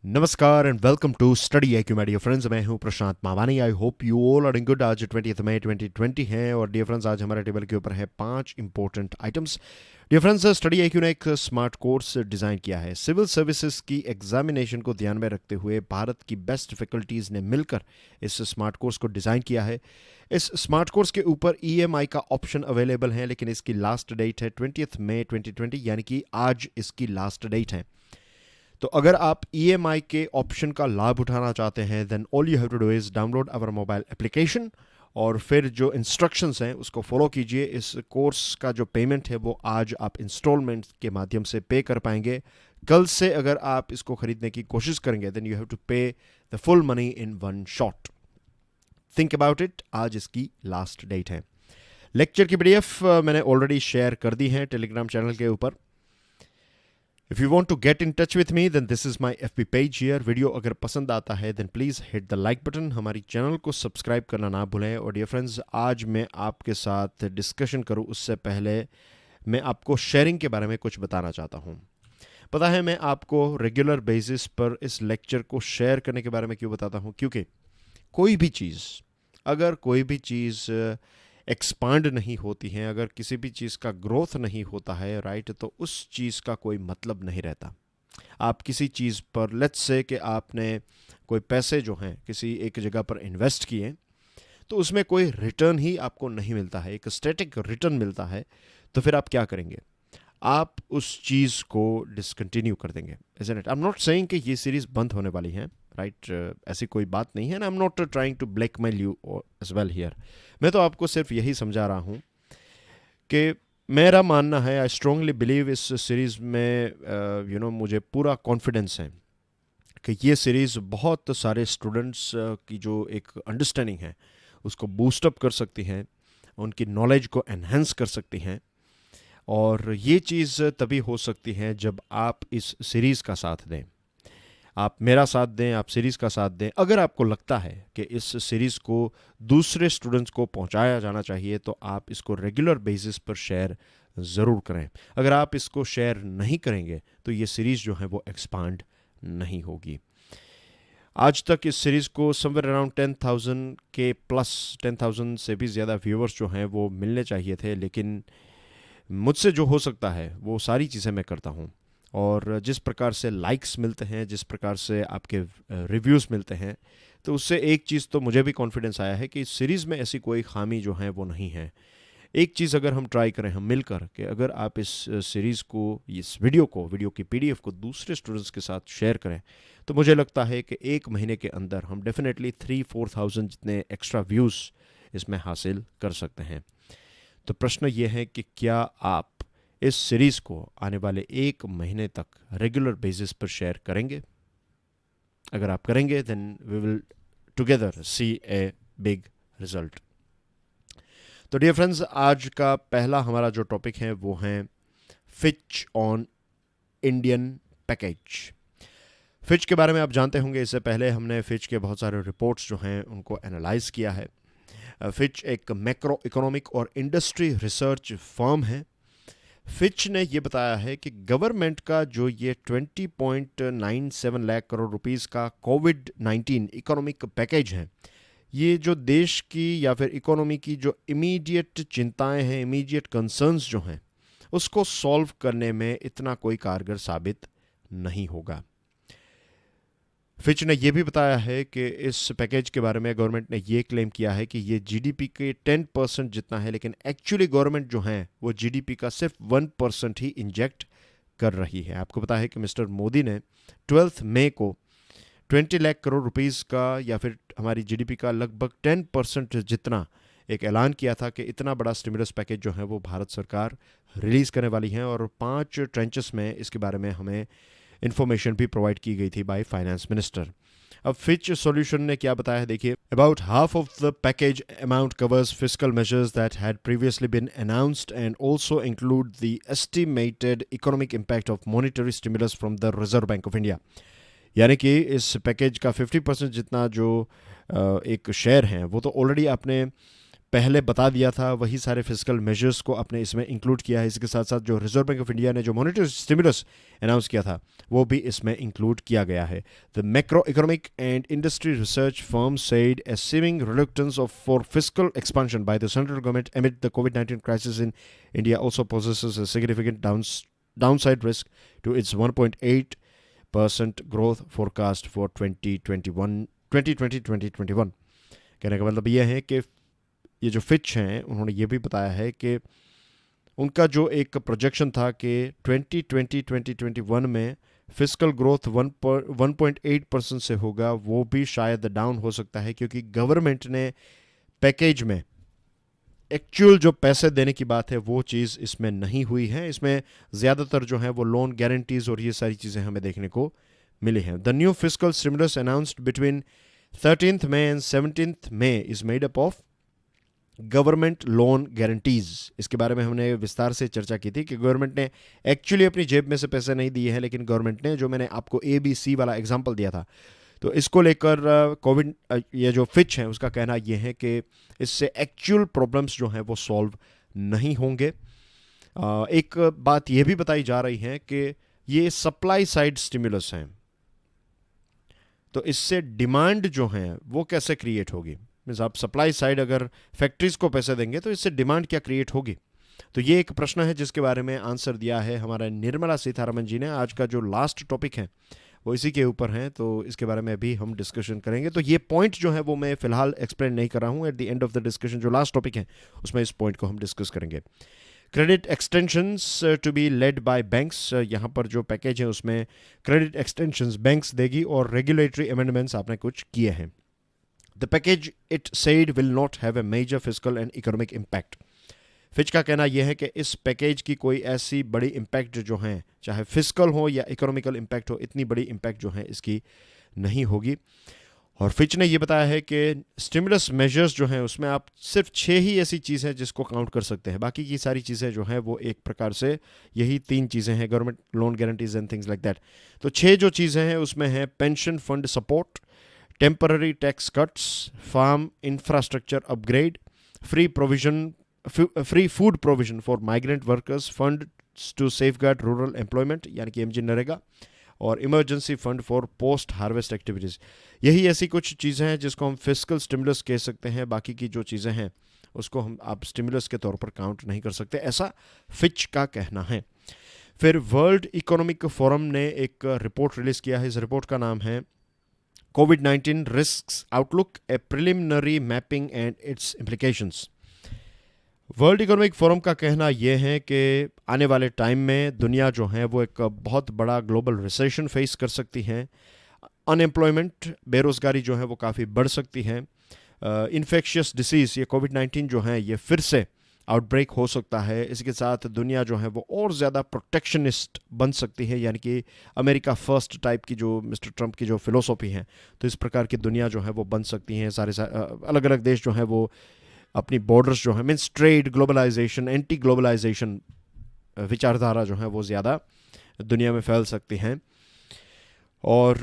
नमस्कार and welcome to study IQ my dear friends. मैं हूं Prashant Mavani. I hope you all are in good. आज 20 मई 2020 है और डियर फ्रेंड्स आज हमारे टेबल के ऊपर है 5 important items. Dear friends, study IQ ने एक स्मार्ट कोर्स डिज़ाइन किया है। सिविल सर्विसेज की एग्जामिनेशन को ध्यान में रखते हुए भारत की बेस्ट फैकल्टीज़ ने मिलकर इस स्मार्ट कोर्स को डिज़ाइन किया है। इस स्मार्ट कोर्स के ऊपर EMI का ऑप्शन अवेलेबल है, लेकिन इसकी लास्ट डेट है 20 मई 2020, यानी कि आज इसकी लास्ट डेट है। तो अगर आप EMI के ऑप्शन का लाभ उठाना चाहते हैं then all you have to do is download our mobile application और फिर जो इंस्ट्रक्शंस हैं उसको फॉलो कीजिए। इस कोर्स का जो पेमेंट है वो आज आप इंस्टॉलमेंट के माध्यम से पे कर पाएंगे। कल से अगर आप इसको खरीदने की कोशिश करेंगे देन यू हैव टू पे the full money in one shot. Think about it, आज इसकी लास्ट डेट है। लेक्चर की PDF मैंने ऑलरेडी शेयर कर दी है टेलीग्राम चैनल के ऊपर। If you want to get in touch with me, then this is my FB page here. Video अगर पसंद आता है then please hit the like button. हमारी चैनल को सब्सक्राइब करना ना भूलें। और डियर फ्रेंड्स, आज मैं आपके साथ डिस्कशन करूं उससे पहले मैं आपको शेयरिंग के बारे में कुछ बताना चाहता हूं। पता है मैं आपको रेगुलर बेसिस पर इस लेक्चर को शेयर करने के बारे में क्यों बताता हूं? क्योंकि अगर कोई भी चीज़ एक्सपांड नहीं होती हैं, अगर किसी भी चीज़ का ग्रोथ नहीं होता है, राइट, तो उस चीज़ का कोई मतलब नहीं रहता। आप किसी चीज़ पर लेट्स से कि आपने कोई पैसे जो हैं किसी एक जगह पर इन्वेस्ट किए तो उसमें कोई रिटर्न ही आपको नहीं मिलता है, एक स्टैटिक रिटर्न मिलता है, तो फिर आप क्या करेंगे? आप उस चीज़ को डिसकंटिन्यू कर देंगे, isn't it? I am not saying कि ये सीरीज़ बंद होने वाली है, राइट, ऐसी कोई बात नहीं है। I am not trying to blackmail you as well here. मैं तो आपको सिर्फ यही समझा रहा हूँ कि मेरा मानना है, आई स्ट्रांगली बिलीव इस सीरीज़ में मुझे पूरा कॉन्फिडेंस है कि ये सीरीज़ बहुत सारे स्टूडेंट्स की जो एक अंडरस्टैंडिंग है उसको बूस्टअप कर सकती हैं, उनकी नॉलेज को एनहेंस कर सकती हैं। और ये चीज़ तभी हो सकती है जब आप इस सीरीज़ का साथ दें, आप मेरा साथ दें, आप सीरीज़ का साथ दें। अगर आपको लगता है कि इस सीरीज़ को दूसरे स्टूडेंट्स को पहुंचाया जाना चाहिए तो आप इसको रेगुलर बेसिस पर शेयर ज़रूर करें। अगर आप इसको शेयर नहीं करेंगे तो ये सीरीज़ जो है वो एक्सपांड नहीं होगी। आज तक इस सीरीज़ को समवेयर अराउंड 10,000 के प्लस 10,000 से भी ज़्यादा व्यूअर्स जो हैं वो मिलने चाहिए थे, लेकिन मुझसे जो हो सकता है वो सारी चीज़ें मैं करता हूँ। और जिस प्रकार से लाइक्स मिलते हैं, जिस प्रकार से आपके रिव्यूज़ मिलते हैं, तो उससे एक चीज़ तो मुझे भी कॉन्फिडेंस आया है कि इस सीरीज़ में ऐसी कोई खामी जो है वो नहीं है। एक चीज़ अगर हम ट्राई करें, हम मिलकर, कि अगर आप इस सीरीज़ को, इस वीडियो की PDF को दूसरे स्टूडेंट्स के साथ शेयर करें, तो मुझे लगता है कि एक महीने के अंदर हम डेफिनेटली 3-4,000 जितने एक्स्ट्रा व्यूज़ इसमें हासिल कर सकते हैं। तो प्रश्न ये है कि क्या आप इस सीरीज़ को आने वाले एक महीने तक रेगुलर बेसिस पर शेयर करेंगे? अगर आप करेंगे then we will together see a big result. तो डियर फ्रेंड्स, आज का पहला हमारा जो टॉपिक है वो है Fitch on Indian package. Fitch के बारे में आप जानते होंगे, इससे पहले हमने फिच के बहुत सारे रिपोर्ट्स जो हैं उनको एनालाइज किया है। फिच एक मैक्रो इकोनॉमिक और इंडस्ट्री रिसर्च फर्म है। फिच ने ये बताया है कि गवर्नमेंट का जो ये 20.97 लाख करोड़ रुपीस का कोविड-19 इकोनॉमिक पैकेज है, ये जो देश की या फिर इकोनॉमी की जो इमीडिएट चिंताएं हैं, इमीडिएट कंसर्न्स जो हैं, उसको सॉल्व करने में इतना कोई कारगर साबित नहीं होगा। फिच ने यह भी बताया है कि इस पैकेज के बारे में गवर्नमेंट ने ये क्लेम किया है कि ये GDP के 10% जितना है, लेकिन एक्चुअली गवर्नमेंट जो है वो GDP का सिर्फ 1% ही इंजेक्ट कर रही है। आपको पता है कि मिस्टर मोदी ने 12 मई को 20 लाख करोड़ रुपीस का या फिर हमारी GDP का लगभग 10% जितना एक ऐलान किया था कि इतना बड़ा स्टिमुलस पैकेज जो है वो भारत सरकार रिलीज़ करने वाली है। और 5 ट्रेंचेस में इसके बारे में हमें इन्फॉर्मेशन भी प्रोवाइड की गई थी बाय फाइनेंस मिनिस्टर। अब फिच सॉल्यूशन ने क्या बताया है, देखिए। About half of the package amount covers fiscal measures that had previously been announced and also include the estimated economic impact of monetary stimulus from the reserve bank of India. यानी कि इस package का 50% जितना जो एक share है वो तो ऑलरेडी आपने पहले बता दिया था वही सारे फिजिकल मेजर्स को आपने इसमें इंक्लूड किया है। इसके साथ साथ जो रिजर्व बैंक ऑफ इंडिया ने जो मॉनेटरी स्टिमुलस अनाउंस किया था वो भी इसमें इंक्लूड किया गया है। The macro economic and industry research firm said a seeming reluctance of for fiscal expansion by the central government amid the COVID-19 crisis in India also possesses a significant downside risk to its 1.8% growth forecast for 2021 कहने का मतलब यह है कि ये जो Fitch हैं उन्होंने ये भी बताया है कि उनका जो एक प्रोजेक्शन था कि 2020-2021 में फिस्कल ग्रोथ 1.8% से होगा, वो भी शायद डाउन हो सकता है क्योंकि गवर्नमेंट ने पैकेज में एक्चुअल जो पैसे देने की बात है वो चीज़ इसमें नहीं हुई है। इसमें ज़्यादातर जो है वो लोन गारंटीज और ये सारी चीज़ें हमें देखने को मिली हैं। The new fiscal stimulus announced between 13th May and 17th May is made up of government loan guarantees. इसके बारे में हमने विस्तार से चर्चा की थी कि गवर्नमेंट ने एक्चुअली अपनी जेब में से पैसे नहीं दिए हैं, लेकिन गवर्नमेंट ने, जो मैंने आपको ABC वाला एग्जांपल दिया था, तो इसको लेकर कोविड ये जो फिच है उसका कहना ये है कि इससे एक्चुअल प्रॉब्लम्स जो हैं वो सॉल्व नहीं होंगे। एक बात ये भी बताई जा रही है कि ये सप्लाई साइड स्टिमुलस हैं, तो इससे डिमांड जो है वो कैसे क्रिएट होगी। मीन्स आप सप्लाई साइड अगर फैक्ट्रीज को पैसे देंगे तो इससे डिमांड क्या क्रिएट होगी। तो ये एक प्रश्न है जिसके बारे में आंसर दिया है हमारा निर्मला सीतारमण जी ने। आज का जो लास्ट टॉपिक है वो इसी के ऊपर है, तो इसके बारे में भी हम डिस्कशन करेंगे। तो ये पॉइंट जो है वो मैं फिलहाल एक्सप्लेन नहीं कर रहा हूँ। At the end of the discussion जो लास्ट टॉपिक है उसमें इस पॉइंट को हम डिस्कस करेंगे। Credit extensions to be led by banks, यहाँ पर जो पैकेज है उसमें क्रेडिट एक्सटेंशंस बैंक्स देगी और रेगुलेटरी अमेंडमेंट्स आपने कुछ किए हैं। The package, it said, will not have a major fiscal and economic impact. Fitch का कहना यह है कि इस पैकेज की कोई ऐसी बड़ी इम्पैक्ट जो हैं, चाहे फिजिकल हो या इकोनॉमिकल इम्पैक्ट हो, इतनी बड़ी इम्पैक्ट जो है इसकी नहीं होगी। और फिच ने यह बताया है कि स्टिमुलस मेजर्स जो हैं उसमें आप सिर्फ 6 ही ऐसी चीज़ हैं जिसको काउंट कर सकते हैं, बाकी की सारी चीज़ें जो हैं वो एक प्रकार से यही 3 चीज़ें हैं, government loan guarantees and things like that. तो 6 जो चीज़ें हैं उसमें हैं pension fund support, temporary tax cuts, farm infrastructure upgrade, free food provision for migrant workers, funds to safeguard rural employment यानी कि MG नरेगा, और emergency fund for post harvest activities. यही ऐसी कुछ चीज़ें हैं जिसको हम फिजिकल स्टिमुलस कह सकते हैं। बाकी की जो चीज़ें हैं उसको हम आप स्टिमुलस के तौर पर काउंट नहीं कर सकते, ऐसा फिच का कहना है। फिर वर्ल्ड इकोनॉमिक फोरम ने एक रिपोर्ट रिलीज़ किया है। इस रिपोर्ट का नाम है COVID-19 Risks Outlook, a Preliminary Mapping and Its Implications। World economic forum का कहना यह है कि आने वाले टाइम में दुनिया जो है वो एक बहुत बड़ा ग्लोबल रिसेशन फेस कर सकती है। अनएम्प्लॉयमेंट, बेरोज़गारी जो है वो काफ़ी बढ़ सकती है। इन्फेक्शियस डिसीज़, ये COVID-19 जो है ये फिर से आउटब्रेक हो सकता है। इसके साथ दुनिया जो है वो और ज़्यादा प्रोटेक्शनिस्ट बन सकती है, यानी कि अमेरिका फर्स्ट टाइप की जो मिस्टर ट्रंप की जो फिलोसॉफी है, तो इस प्रकार की दुनिया जो है वो बन सकती है। सारे अलग अलग देश जो हैं वो अपनी बॉर्डर्स जो है, means trade, globalisation, anti globalisation विचारधारा जो है वो ज़्यादा दुनिया में फैल सकती हैं। और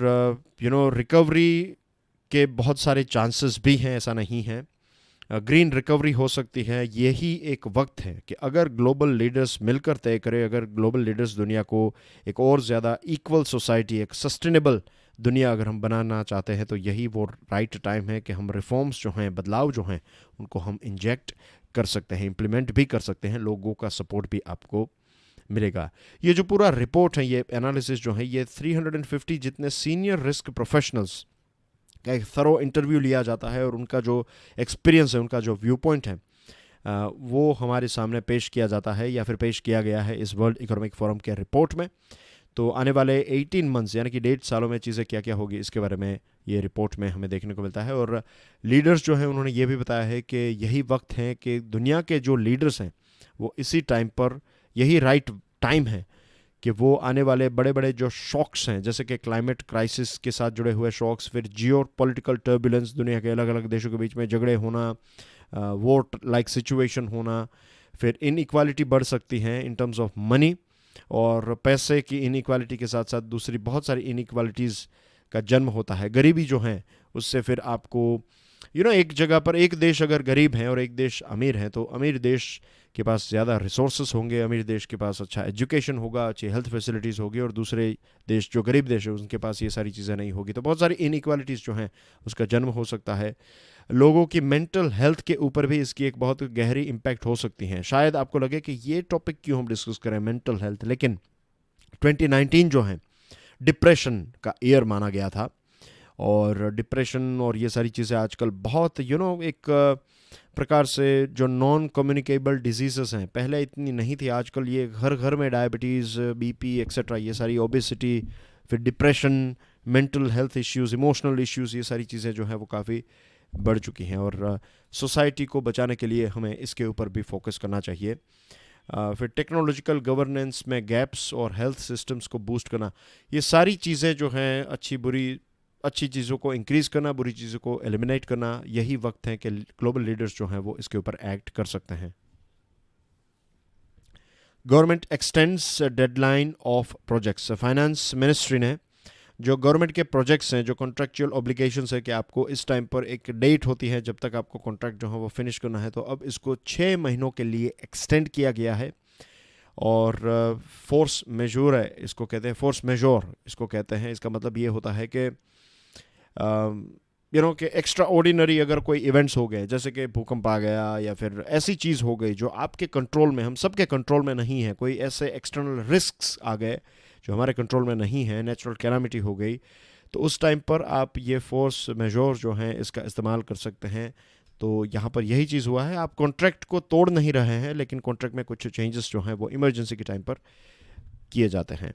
रिकवरी के बहुत सारे चांसेस भी हैं, ऐसा नहीं है। ग्रीन रिकवरी हो सकती है। यही एक वक्त है कि अगर ग्लोबल लीडर्स मिलकर तय करें, अगर ग्लोबल लीडर्स दुनिया को एक और ज़्यादा इक्वल सोसाइटी, एक सस्टेनेबल दुनिया अगर हम बनाना चाहते हैं, तो यही वो राइट टाइम है कि हम रिफॉर्म्स जो हैं, बदलाव जो हैं, उनको हम इंजेक्ट कर सकते हैं, इम्प्लीमेंट भी कर सकते हैं। लोगों का सपोर्ट भी आपको मिलेगा। ये जो पूरा रिपोर्ट है, ये एनालिसिस जो है, ये 350 जितने सीनियर रिस्क प्रोफेशनल्स का एक थरो इंटरव्यू लिया जाता है और उनका जो एक्सपीरियंस है, उनका जो व्यू पॉइंट है, वो हमारे सामने पेश किया जाता है या फिर पेश किया गया है इस वर्ल्ड इकोनॉमिक फोरम के रिपोर्ट में। तो आने वाले 18 मंथ्स यानी कि 1.5 सालों में चीज़ें क्या क्या होगी, इसके बारे में ये रिपोर्ट में हमें देखने को मिलता है। और लीडर्स जो हैं उन्होंने ये भी बताया है कि यही वक्त है कि दुनिया के जो लीडर्स हैं वो इसी टाइम पर, यही राइट टाइम है कि वो आने वाले बड़े बड़े जो शॉक्स हैं, जैसे कि क्लाइमेट क्राइसिस के साथ जुड़े हुए शॉक्स, फिर जियो पॉलिटिकल टर्बुलेंस, दुनिया के अलग अलग देशों के बीच में झगड़े होना, वॉर लाइक सिचुएशन होना, फिर इनइक्वालिटी बढ़ सकती हैं इन टर्म्स ऑफ मनी, और पैसे की इनइक्वालिटी के साथ साथ दूसरी बहुत सारी इनइक्वालिटीज़ का जन्म होता है। गरीबी जो है उससे फिर आपको एक जगह पर एक देश अगर गरीब है और एक देश अमीर है, तो अमीर देश के पास ज़्यादा रिसोर्सेस होंगे, अमीर देश के पास अच्छा एजुकेशन होगा, अच्छी हेल्थ फैसिलिटीज़ होगी, और दूसरे देश जो गरीब देश है उनके पास ये सारी चीज़ें नहीं होगी। तो बहुत सारी इनइक्वालिटीज़ जो हैं उसका जन्म हो सकता है। लोगों की मेंटल हेल्थ के ऊपर भी इसकी एक बहुत गहरी इम्पैक्ट हो सकती है। शायद आपको लगे कि ये टॉपिक क्यों हम डिस्कस करें, मेंटल हेल्थ, लेकिन 2019 जो है डिप्रेशन का ईयर माना गया था। और डिप्रेशन और ये सारी चीज़ें आजकल बहुत एक प्रकार से जो नॉन कम्युनिकेबल डिजीज़ेस हैं, पहले इतनी नहीं थी, आजकल ये घर घर में डायबिटीज़, बीपी एक्सेट्रा, ये सारी ओबेसिटी, फिर depression, mental health issues, emotional issues, ये सारी चीज़ें जो हैं वो काफ़ी बढ़ चुकी हैं। और सोसाइटी को बचाने के लिए हमें इसके ऊपर भी फोकस करना चाहिए। फिर टेक्नोलॉजिकल गवर्नेंस में गैप्स और हेल्थ सिस्टम्स को बूस्ट करना, ये सारी चीज़ें जो हैं अच्छी चीज़ों को इंक्रीज़ करना, बुरी चीज़ों को एलिमिनेट करना, यही वक्त है कि ग्लोबल लीडर्स जो हैं वो इसके ऊपर एक्ट कर सकते हैं। Government x tends deadline of projects, finance ministry ने जो गवर्नमेंट के प्रोजेक्ट्स हैं, जो कॉन्ट्रैक्चुअल ऑब्लिगेशंस है कि आपको इस टाइम पर एक डेट होती है जब तक आपको कॉन्ट्रैक्ट जो है वो फिनिश करना है, तो अब इसको 6 महीनों के लिए एक्सटेंड किया गया है। और फोर्स मेजोर है इसको कहते हैं, फोर्स मेजोर इसको कहते हैं। इसका मतलब ये होता है कि कि एक्स्ट्रा ऑर्डिनरी अगर कोई इवेंट्स हो गए, जैसे कि भूकंप आ गया या फिर ऐसी चीज़ हो गई जो आपके कंट्रोल में, हम सबके कंट्रोल में नहीं है, कोई ऐसे एक्सटर्नल रिस्क्स आ गए जो हमारे कंट्रोल में नहीं है, नेचुरल कैलामिटी हो गई, तो उस टाइम पर आप ये फोर्स मेजोर जो हैं इसका इस्तेमाल कर सकते हैं। तो यहाँ पर यही चीज़ हुआ है, आप कॉन्ट्रैक्ट को तोड़ नहीं रहे हैं, लेकिन कॉन्ट्रैक्ट में कुछ चेंजेस जो हैं वो इमरजेंसी के टाइम पर किए जाते हैं।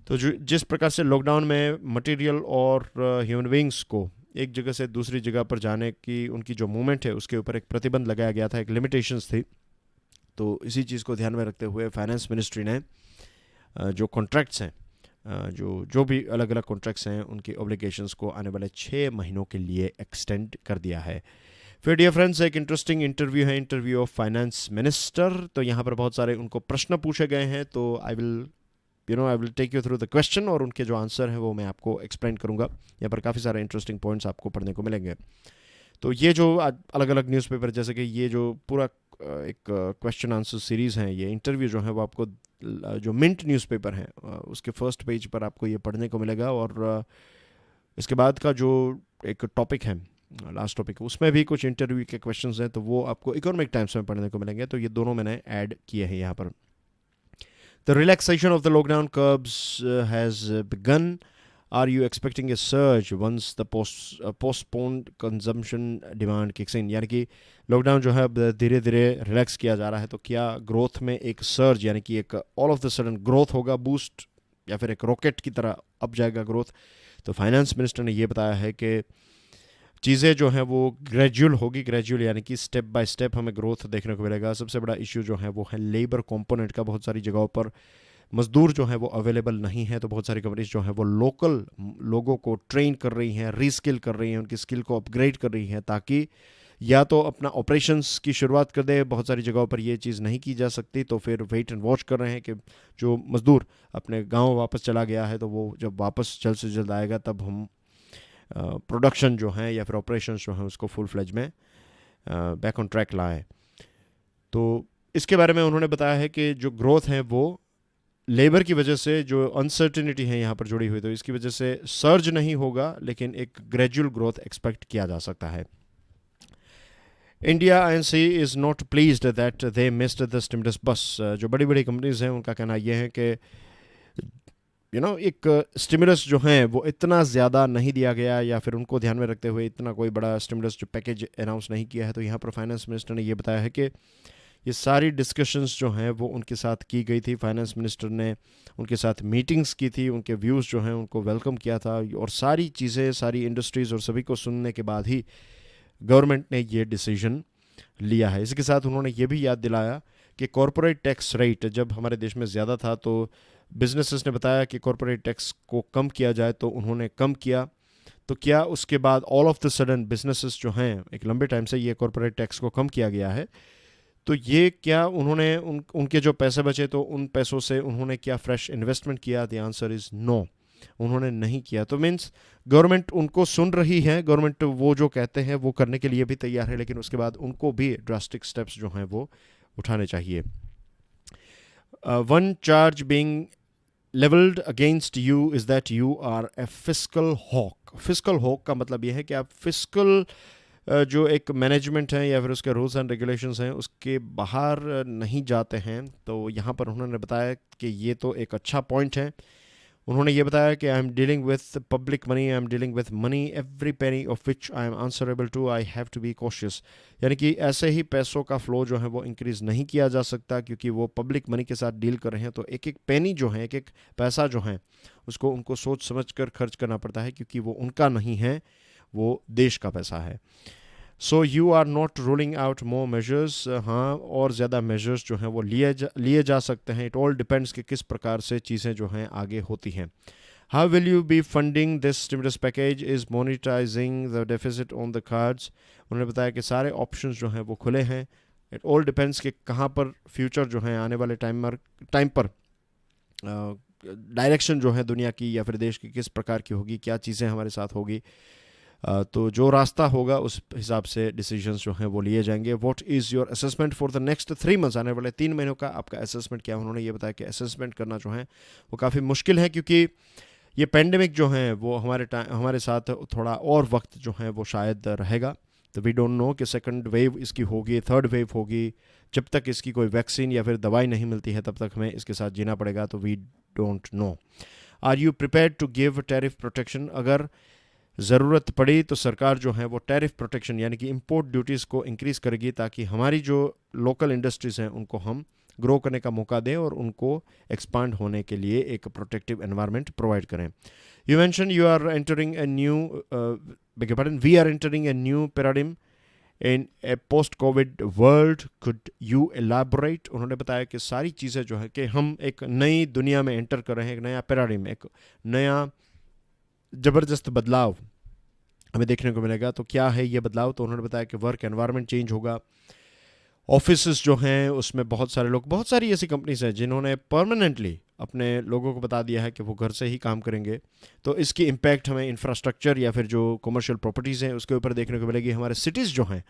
तो जिस प्रकार से लॉकडाउन में मटेरियल और ह्यूमन बींग्स को एक जगह से दूसरी जगह पर जाने की उनकी जो मूवमेंट है उसके ऊपर एक प्रतिबंध लगाया गया था, एक लिमिटेशंस थी, तो इसी चीज़ को ध्यान में रखते हुए फाइनेंस मिनिस्ट्री ने जो कॉन्ट्रैक्ट्स हैं, जो भी अलग अलग कॉन्ट्रैक्ट्स हैं, उनकी ऑब्लिगेशंस को आने वाले 6 महीनों के लिए एक्सटेंड कर दिया है। फिर डियर फ्रेंड्स, एक इंटरेस्टिंग इंटरव्यू है, इंटरव्यू ऑफ फाइनेंस मिनिस्टर। तो यहाँ पर बहुत सारे उनको प्रश्न पूछे गए हैं, तो I will take you through the question, और उनके जो आंसर है वो मैं आपको एक्सप्लेन करूँगा। यहाँ पर काफ़ी सारे इंटरेस्टिंग पॉइंट्स आपको पढ़ने को मिलेंगे। तो ये जो अलग अलग न्यूज़पेपर, जैसे कि ये जो पूरा एक क्वेश्चन आंसर सीरीज़ हैं, ये इंटरव्यू जो है वो आपको जो मिंट न्यूज़पेपर है उसके फर्स्ट पेज पर आपको ये पढ़ने को मिलेगा। और इसके बाद का जो एक टॉपिक है, लास्ट टॉपिक, उसमें भी कुछ इंटरव्यू के क्वेश्चंस हैं, तो वो आपको इकोनॉमिक टाइम्स में पढ़ने को मिलेंगे। तो ये दोनों मैंने ऐड किए हैं यहाँ पर। The relaxation of the lockdown curbs has begun. Are you expecting a surge once the postponed consumption demand kicks in? यानी कि लॉकडाउन जो है धीरे धीरे रिलैक्स किया जा रहा है, तो क्या ग्रोथ में एक सर्ज, यानी कि एक all of the sudden growth होगा, बूस्ट, या फिर एक रॉकेट की तरह अप जाएगा ग्रोथ? तो फाइनेंस मिनिस्टर ने ये बताया है कि चीज़ें जो हैं वो ग्रेजुअल होगी, ग्रेजुअल यानी कि स्टेप बाय स्टेप हमें ग्रोथ देखने को मिलेगा। सबसे बड़ा इशू जो है वो है लेबर कंपोनेंट का। बहुत सारी जगहों पर मज़दूर जो है वो अवेलेबल नहीं है, तो बहुत सारी कंपनीज जो हैं वो लोकल लोगों को ट्रेन कर रही हैं, रीस्किल कर रही हैं, उनकी स्किल को अपग्रेड कर रही हैं, ताकि या तो अपना ऑपरेशंस की शुरुआत कर दे। बहुत सारी जगहों पर ये चीज़ नहीं की जा सकती, तो फिर वेट एंड वॉच कर रहे हैं कि जो मज़दूर अपने गाँव वापस चला गया है, तो वो जब वापस जल्द से जल्द आएगा तब हम प्रोडक्शन जो है या फिर ऑपरेशन जो है उसको फुल फ्लेज में बैक ऑन ट्रैक लाए। तो इसके बारे में उन्होंने बताया है कि जो ग्रोथ है वो लेबर की वजह से, जो अनसर्टिनिटी है यहाँ पर जुड़ी हुई, तो इसकी वजह से सर्ज नहीं होगा, लेकिन एक ग्रेजुअल ग्रोथ एक्सपेक्ट किया जा सकता है। India INC is not pleased that they missed the stimulus बस। जो बड़ी बड़ी कंपनीज हैं उनका कहना यह है कि एक स्टिमुलस जो है वो इतना ज़्यादा नहीं दिया गया, या फिर उनको ध्यान में रखते हुए इतना कोई बड़ा स्टिमुलस जो पैकेज अनाउंस नहीं किया है। तो यहाँ पर फाइनेंस मिनिस्टर ने ये बताया है कि ये सारी डिस्कशंस जो हैं वो उनके साथ की गई थी। फाइनेंस मिनिस्टर ने उनके साथ मीटिंग्स की थी, उनके व्यूज़ जो हैं उनको वेलकम किया था, और सारी चीज़ें, सारी इंडस्ट्रीज़ और सभी को सुनने के बाद ही गवर्नमेंट ने ये डिसीजन लिया है। इसके साथ उन्होंने ये भी याद दिलाया कि कॉरपोरेट टैक्स रेट जब हमारे देश में ज़्यादा था, तो बिजनेसेस ने बताया कि कॉरपोरेट टैक्स को कम किया जाए, तो उन्होंने कम किया। तो क्या उसके बाद all of the sudden businesses जो हैं, एक लंबे टाइम से ये कॉरपोरेट टैक्स को कम किया गया है, तो ये क्या उन्होंने उनके जो पैसे बचे तो उन पैसों से उन्होंने क्या फ्रेश इन्वेस्टमेंट किया? The answer is no. उन्होंने नहीं किया। तो मीन्स गवर्नमेंट उनको सुन रही है, गवर्नमेंट वो जो कहते हैं वो करने के लिए भी तैयार है, लेकिन उसके बाद उनको भी ड्रास्टिक स्टेप्स जो हैं वो उठाने चाहिए। One charge being levelled against you is that you are a fiscal hawk. Fiscal hawk का मतलब यह है कि आप फिस्कल जो एक मैनेजमेंट है या फिर उसके रूल्स एंड रेगुलेशंस हैं उसके बाहर नहीं जाते हैं। तो यहाँ पर उन्होंने बताया कि ये तो एक अच्छा पॉइंट है। उन्होंने ये बताया कि I am dealing with public money, I am dealing with money every penny of which I am answerable to, I have to be cautious. यानी कि ऐसे ही पैसों का फ्लो जो है वो इंक्रीज़ नहीं किया जा सकता, क्योंकि वो पब्लिक मनी के साथ डील कर रहे हैं। तो एक एक पेनी जो है, एक एक पैसा जो है, उसको उनको सोच समझ कर खर्च करना पड़ता है, क्योंकि वो उनका नहीं है, वो देश का पैसा है। So you are not ruling out more measures. हाँ, और ज़्यादा मेजर्स जो हैं वो लिए जा सकते हैं। इट ऑल डिपेंड्स कि किस प्रकार से चीज़ें जो हैं आगे होती हैं। How will you be funding this stimulus package is monetising the deficit on the cards. उन्होंने बताया कि सारे ऑप्शंस जो हैं वो खुले हैं। इट ऑल डिपेंड्स कि कहाँ पर फ्यूचर जो है आने वाले टाइम पर डायरेक्शन जो है दुनिया की या फिर देश की किस प्रकार की होगी, क्या चीज़ें हमारे साथ होगी। तो जो रास्ता होगा उस हिसाब से डिसीजंस जो हैं वो लिए जाएंगे। What is your assessment for the next 3 months, आने वाले 3 महीनों का आपका असेसमेंट क्या। उन्होंने ये बताया कि असेसमेंट करना जो है वो काफ़ी मुश्किल है, क्योंकि ये पेंडेमिक जो है वो हमारे साथ थोड़ा और वक्त जो है वो शायद रहेगा। तो वी डोंट नो कि सेकंड वेव इसकी होगी, थर्ड वेव होगी। जब तक इसकी कोई वैक्सीन या फिर दवाई नहीं मिलती है तब तक हमें इसके साथ जीना पड़ेगा। तो we don't know. Are you prepared to give tariff protection. अगर ज़रूरत पड़ी तो सरकार जो है वो टैरिफ प्रोटेक्शन यानी कि इंपोर्ट ड्यूटीज़ को इंक्रीज़ करेगी, ताकि हमारी जो लोकल इंडस्ट्रीज़ हैं उनको हम ग्रो करने का मौका दें और उनको एक्सपांड होने के लिए एक प्रोटेक्टिव एनवायरनमेंट प्रोवाइड करें। You mention you are entering a new we are entering a new paradigm in a post Covid world, could you elaborate. उन्होंने बताया कि सारी चीज़ें जो है कि हम एक नई दुनिया में एंटर कर रहे हैं, एक नया पैराडिम, एक नया ज़बरदस्त बदलाव हमें देखने को मिलेगा। तो क्या है ये बदलाव। तो उन्होंने बताया कि वर्क एनवायरनमेंट चेंज होगा। ऑफिसेस जो हैं उसमें बहुत सारी ऐसी कंपनीज हैं जिन्होंने परमानेंटली अपने लोगों को बता दिया है कि वो घर से ही काम करेंगे। तो इसकी इम्पैक्ट हमें इंफ्रास्ट्रक्चर या फिर जो कमर्शियल प्रॉपर्टीज़ हैं उसके ऊपर देखने को मिलेगी। हमारे सिटीज़ जो हैं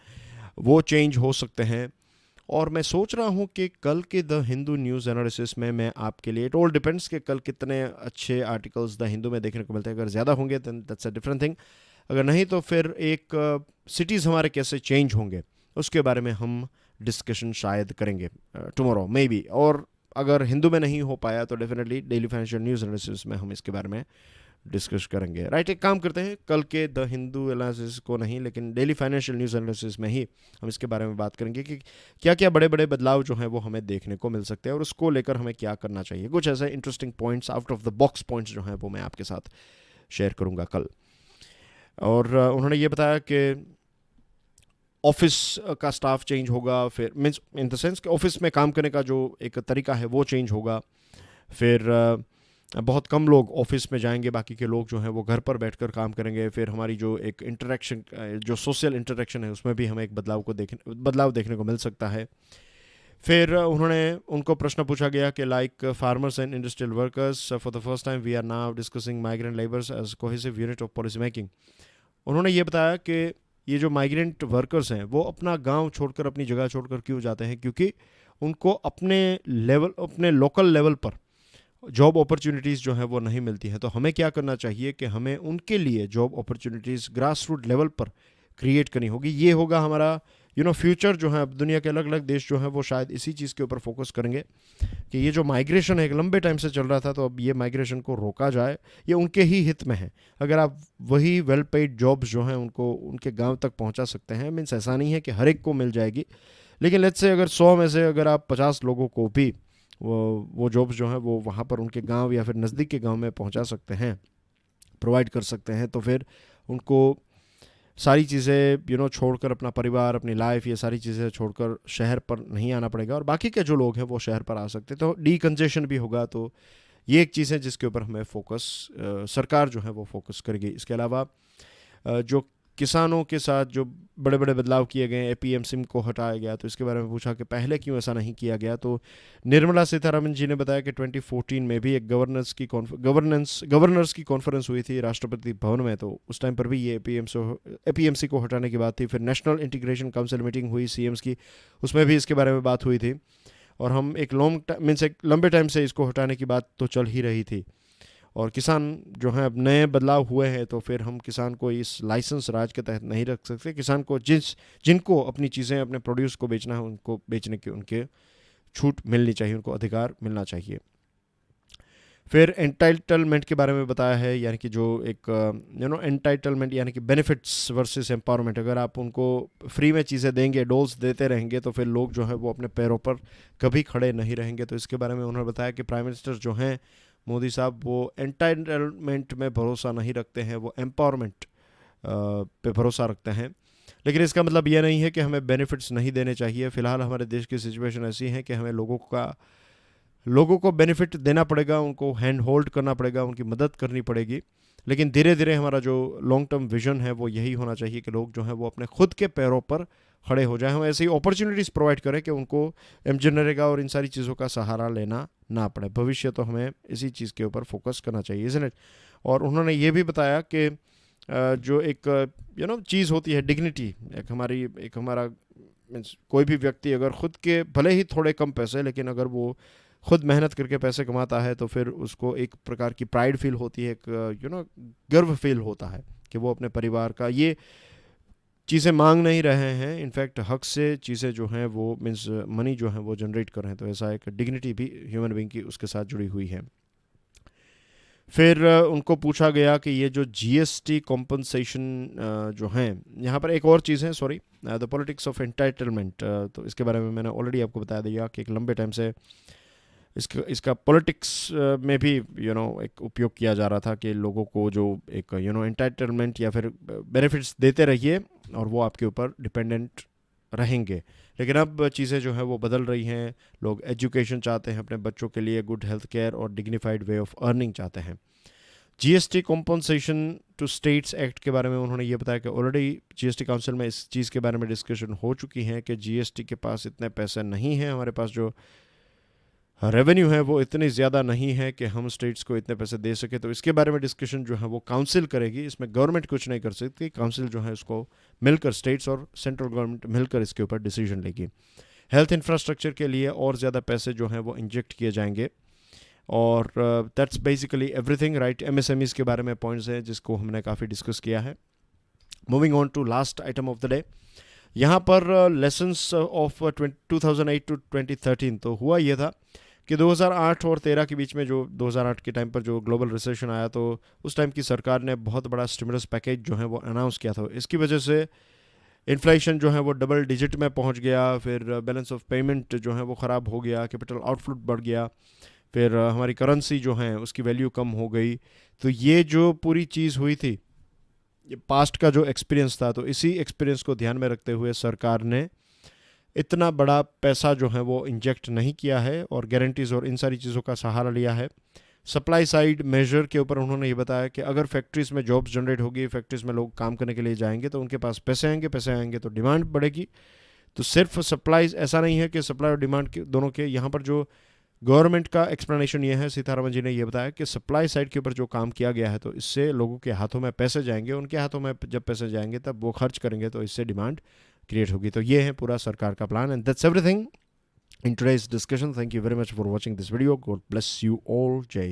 वो चेंज हो सकते हैं। और मैं सोच रहा हूँ कि कल के द हिंदू न्यूज़ एनालिसिस में मैं आपके लिए, इट ऑल डिपेंड्स कि कल कितने अच्छे आर्टिकल्स द हिंदू में देखने को मिलते हैं। अगर ज़्यादा होंगे then that's a different thing. अगर नहीं तो फिर एक सिटीज़ हमारे कैसे चेंज होंगे उसके बारे में हम डिस्कशन शायद करेंगे टुमारो मे बी। और अगर हिंदू में नहीं हो पाया तो definitely daily financial news analysis में हम इसके बारे में डिस्कस करेंगे। राइट, एक काम करते हैं, कल के द हिंदू एनालिसिस को नहीं लेकिन डेली फाइनेंशियल न्यूज़ एनालिसिस में ही हम इसके बारे में बात करेंगे कि क्या क्या बड़े बड़े बदलाव जो हैं वो हमें देखने को मिल सकते हैं और उसको लेकर हमें क्या करना चाहिए। कुछ ऐसे interesting points, out of the box points जो हैं वो मैं आपके साथ शेयर करूँगा कल। और उन्होंने ये बताया कि ऑफिस का स्टाफ चेंज होगा, फिर मीन्स इन द सेंस कि ऑफिस में काम करने का जो एक तरीका है वो चेंज होगा। फिर बहुत कम लोग ऑफिस में जाएंगे, बाकी के लोग जो हैं वो घर पर बैठकर काम करेंगे। फिर हमारी जो एक इंटरेक्शन, जो सोशल इंटरेक्शन है उसमें भी हमें एक बदलाव देखने को मिल सकता है। फिर उन्होंने उनको प्रश्न पूछा गया कि like farmers and industrial workers for the first time we are now discussing migrant labours as cohesive unit of policy making. उन्होंने ये बताया कि ये जो माइग्रेंट वर्कर्स हैं वो अपना गांव छोड़कर, अपनी जगह छोड़कर क्यों जाते हैं, क्योंकि उनको अपने लोकल लेवल पर जॉब अपॉर्चुनिटीज़ जो हैं वो नहीं मिलती हैं। तो हमें क्या करना चाहिए कि हमें उनके लिए job opportunities grass root level पर क्रिएट करनी होगी। ये होगा हमारा फ्यूचर जो है। अब दुनिया के अलग अलग देश जो हैं वो शायद इसी चीज़ के ऊपर फोकस करेंगे कि ये जो माइग्रेशन है एक लंबे टाइम से चल रहा था, तो अब ये माइग्रेशन को रोका जाए, ये उनके ही हित में है। अगर आप वही वेल पेड जॉब्स जो हैं उनको उनके गांव तक पहुंचा सकते हैं, मीन्स ऐसा नहीं है कि हर एक को मिल जाएगी, लेकिन लेट्स से अगर 100 में से अगर आप 50 लोगों को भी वो जॉब्स जो हैं वो वहाँ पर उनके गांव या फिर नज़दीक के गांव में पहुँचा सकते हैं, प्रोवाइड कर सकते हैं, तो फिर उनको सारी चीज़ें छोड़कर, अपना परिवार, अपनी लाइफ, ये सारी चीज़ें छोड़कर शहर पर नहीं आना पड़ेगा और बाकी के जो लोग हैं वो शहर पर आ सकते हैं। तो डीकंजेशन भी होगा। तो ये एक चीज़ है जिसके ऊपर हमें फोकस, सरकार जो है वो फोकस करेगी। इसके अलावा जो किसानों के साथ जो बड़े बड़े बदलाव किए गए, एपीएम सिम को हटाया गया, तो इसके बारे में पूछा कि पहले क्यों ऐसा नहीं किया गया। तो निर्मला सीतारमण जी ने बताया कि 2014 में भी एक गवर्नर्स की कॉन्फ्रेंस हुई थी राष्ट्रपति भवन में, तो उस टाइम पर भी ये एपीएमसी को हटाने की बात थी। फिर नेशनल इंटीग्रेशन काउंसिल मीटिंग हुई सीएम्स की, उसमें भी इसके बारे में बात हुई थी। और हम एक लंबे टाइम से इसको हटाने की बात तो चल ही रही थी। और किसान जो हैं अब नए बदलाव हुए हैं, तो फिर हम किसान को इस लाइसेंस राज के तहत नहीं रख सकते। किसान को जिनको अपनी चीज़ें, अपने प्रोड्यूस को बेचना है, उनको बेचने की उनके छूट मिलनी चाहिए, उनको अधिकार मिलना चाहिए। फिर एंटाइटलमेंट के बारे में बताया है, यानी कि जो एक एंटाइटलमेंट यानी कि बेनिफिट्स वर्सेस एम्पावरमेंट। अगर आप उनको फ्री में चीज़ें देंगे, डोल्स देते रहेंगे, तो फिर लोग जो है वो अपने पैरों पर कभी खड़े नहीं रहेंगे। तो इसके बारे में उन्होंने बताया कि प्राइम मिनिस्टर जो हैं मोदी साहब, वो एंटाइटलमेंट में भरोसा नहीं रखते हैं, वो एम्पावरमेंट पे भरोसा रखते हैं। लेकिन इसका मतलब ये नहीं है कि हमें बेनिफिट्स नहीं देने चाहिए। फ़िलहाल हमारे देश की सिचुएशन ऐसी है कि हमें लोगों को बेनिफिट देना पड़ेगा, उनको हैंड होल्ड करना पड़ेगा, उनकी मदद करनी पड़ेगी। लेकिन धीरे धीरे हमारा जो लॉन्ग टर्म विजन है वो यही होना चाहिए कि लोग जो हैं वो अपने खुद के पैरों पर खड़े हो जाएं। हम ऐसी अपॉर्चुनिटीज़ प्रोवाइड करें कि उनको मनरेगा और इन सारी चीज़ों का सहारा लेना ना पड़े। भविष्य तो हमें इसी चीज़ के ऊपर फोकस करना चाहिए, इज़न्ट इट। और उन्होंने ये भी बताया कि जो एक चीज़ होती है डिग्निटी, एक हमारा मीन्स कोई भी व्यक्ति अगर खुद के भले ही थोड़े कम पैसे, लेकिन अगर वो खुद मेहनत करके पैसे कमाता है, तो फिर उसको एक प्रकार की प्राइड फील होती है, एक गर्व फील होता है कि वो अपने परिवार का ये चीज़ें मांग नहीं रहे हैं, इनफैक्ट हक से चीज़ें जो हैं वो मीन्स मनी जो है वो जनरेट कर रहे हैं। तो ऐसा एक डिग्निटी भी ह्यूमन बीइंग की उसके साथ जुड़ी हुई है। फिर उनको पूछा गया कि ये जो जीएसटी कॉम्पनसेशन जो हैं, यहाँ पर एक और चीज़ है, sorry, the politics of entitlement. तो इसके बारे में मैंने ऑलरेडी आपको बता दिया कि एक लंबे टाइम से इसका पॉलिटिक्स में भी एक उपयोग किया जा रहा था कि लोगों को जो एक एंटाइटलमेंट या फिर बेनिफिट्स देते रहिए और वो आपके ऊपर डिपेंडेंट रहेंगे। लेकिन अब चीज़ें जो हैं वो बदल रही हैं। लोग एजुकेशन चाहते हैं अपने बच्चों के लिए, गुड हेल्थ केयर और डिग्निफाइड वे ऑफ अर्निंग चाहते हैं। GST compensation to states act के बारे में उन्होंने ये बताया कि ऑलरेडी जीएसटी काउंसिल में इस चीज़ के बारे में डिस्कशन हो चुकी है कि जीएसटी के पास इतने पैसे नहीं हैं, हमारे पास जो रेवेन्यू है वो इतनी ज़्यादा नहीं है कि हम स्टेट्स को इतने पैसे दे सके। तो इसके बारे में डिस्कशन जो है वो काउंसिल करेगी, इसमें गवर्नमेंट कुछ नहीं कर सकती। काउंसिल जो है उसको मिलकर, स्टेट्स और सेंट्रल गवर्नमेंट मिलकर इसके ऊपर डिसीजन लेगी। हेल्थ इंफ्रास्ट्रक्चर के लिए और ज़्यादा पैसे जो हैं वो इंजेक्ट किए जाएंगे। और that's basically everything, right. MSMEs के बारे में पॉइंट्स हैं जिसको हमने काफ़ी डिस्कस किया है। Moving on to last item of the day, यहाँ पर लेसन्स ऑफ 2008 टू 2013। तो हुआ ये था कि 2008 और 13 के बीच में, जो 2008 के टाइम पर जो ग्लोबल रिसेशन आया, तो उस टाइम की सरकार ने बहुत बड़ा स्टिमुलस पैकेज जो है वो अनाउंस किया था। इसकी वजह से इन्फ्लेशन जो है वो डबल डिजिट में पहुंच गया। फिर बैलेंस ऑफ पेमेंट जो है वो ख़राब हो गया, कैपिटल आउटफ्लो बढ़ गया, फिर हमारी करेंसी जो है उसकी वैल्यू कम हो गई। तो ये जो पूरी चीज़ हुई थी, ये पास्ट का जो एक्सपीरियंस था, तो इसी एक्सपीरियंस को ध्यान में रखते हुए सरकार ने इतना बड़ा पैसा जो है वो इंजेक्ट नहीं किया है और गारंटीज़ और इन सारी चीज़ों का सहारा लिया है। सप्लाई साइड मेजर के ऊपर उन्होंने ये बताया कि अगर फैक्ट्रीज़ में जॉब्स जनरेट होगी, फैक्ट्रीज़ में लोग काम करने के लिए जाएंगे, तो उनके पास पैसे आएंगे तो डिमांड बढ़ेगी। तो सिर्फ सप्लाई, ऐसा नहीं है कि सप्लाई और डिमांड के दोनों के, यहाँ पर जो गवर्नमेंट का एक्सप्लेनेशन ये है, सीतारमण जी ने ये बताया कि सप्लाई साइड के ऊपर जो काम किया गया है, तो इससे लोगों के हाथों में पैसे जाएंगे, उनके हाथों में जब पैसे जाएंगे तब वो खर्च करेंगे, तो इससे डिमांड क्रिएट होगी। तो ये है पूरा सरकार का plan. And that's everything in today's discussion. Thank you very much for watching this video. God bless you all. Jai.